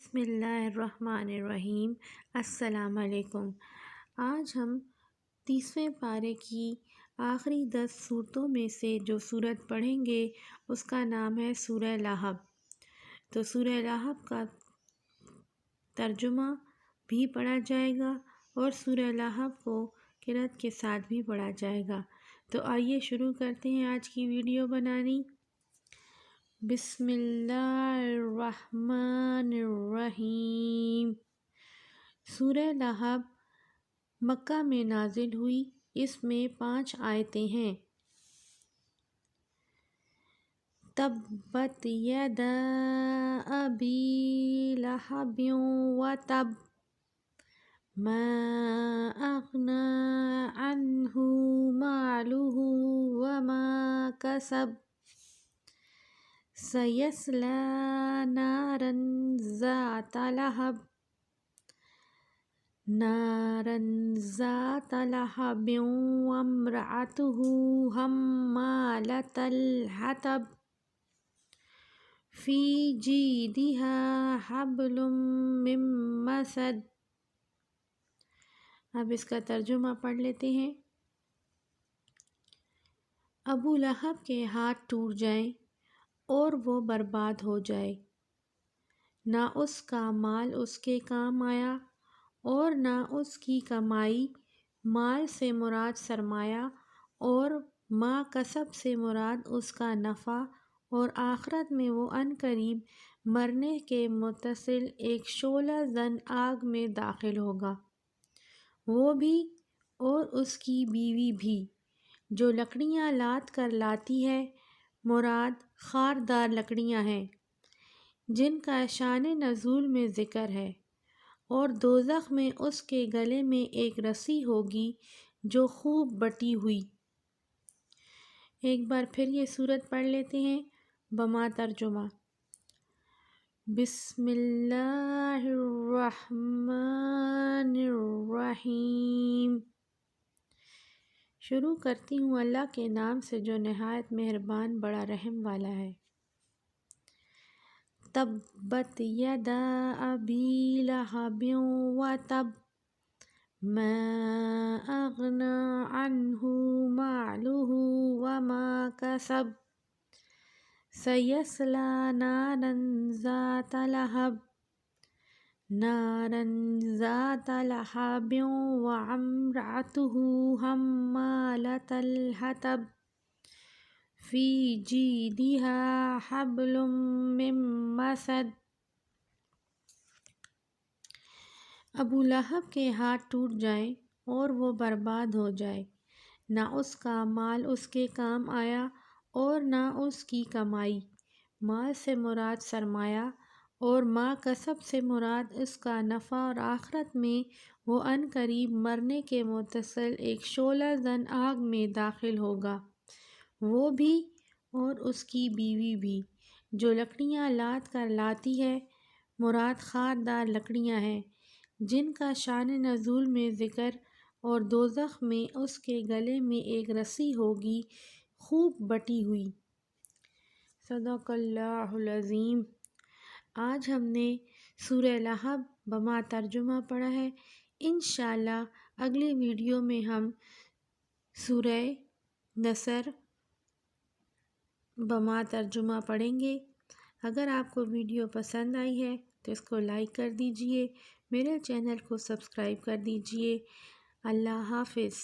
بسم اللہ الرحمن الرحیم۔ السلام علیکم۔ آج ہم 30ویں پارے کی آخری 10 صورتوں میں سے جو صورت پڑھیں گے اس کا نام ہے سورہ لہب۔ تو سورہ لہب کا ترجمہ بھی پڑھا جائے گا اور سورہ لہب کو قرأت کے ساتھ بھی پڑھا جائے گا۔ تو آئیے شروع کرتے ہیں آج کی ویڈیو بنانی۔ بسم اللہ الرحمن الرحیم۔ سورہ لہب مکہ میں نازل ہوئی، اس میں 5 آیتیں ہیں۔ تبت یدا ابی لہب وتب ما اغنی عنہ مالہ وما کسب سیصلی نارا ذات لہب وامرأتہ حمالۃ الحطب فی جیدہا حبل من مسد۔ اب اس کا ترجمہ پڑھ لیتے ہیں۔ ابو لہب کے ہاتھ ٹوٹ جائیں اور وہ برباد ہو جائے، نہ اس کا مال اس کے کام آیا اور نہ اس کی کمائی۔ مال سے مراد سرمایہ اور ما کسب سے مراد اس کا نفع، اور آخرت میں وہ عنقریب مرنے کے متصل ایک شعلہ زن آگ میں داخل ہوگا، وہ بھی اور اس کی بیوی بھی، جو لکڑیاں لاد کر لاتی ہے۔ مراد خاردار لکڑیاں ہیں جن کا شان نزول میں ذکر ہے، اور دوزخ میں اس کے گلے میں ایک رسی ہوگی جو خوب بٹی ہوئی۔ ایک بار پھر یہ سورت پڑھ لیتے ہیں بما ترجمہ۔ بسم اللہ الرحمن الرحیم۔ شروع کرتی ہوں اللہ کے نام سے جو نہایت مہربان بڑا رحم والا ہے۔ تبت یدا ابی لہب وتب ما اغنی عنہ مالہ وما کسب سیصلی نارا ذات لہب وامرأتہ حمالۃ الحطب فی جیدہا حبل من مسد۔ ابو لہب کے ہاتھ ٹوٹ جائیں اور وہ برباد ہو جائے، نہ اس کا مال اس کے کام آیا اور نہ اس کی کمائی۔ مال سے مراد سرمایہ اور ما کسب سے مراد اس کا نفع، اور آخرت میں وہ عنقریب مرنے کے متصل ایک شعلہ زن آگ میں داخل ہوگا، وہ بھی اور اس کی بیوی بھی، جو لکڑیاں لاد کر لاتی ہے۔ مراد خاردار لکڑیاں ہیں جن کا شان نزول میں ذکر، اور دوزخ میں اس کے گلے میں ایک رسی ہوگی خوب بٹی ہوئی۔ صدق اللہ العظیم۔ آج ہم نے سورہ لہب بما ترجمہ پڑھا ہے۔ انشاءاللہ اگلی ویڈیو میں ہم سورہ نصر بما ترجمہ پڑھیں گے۔ اگر آپ کو ویڈیو پسند آئی ہے تو اس کو لائک کر دیجئے، میرے چینل کو سبسکرائب کر دیجئے۔ اللہ حافظ۔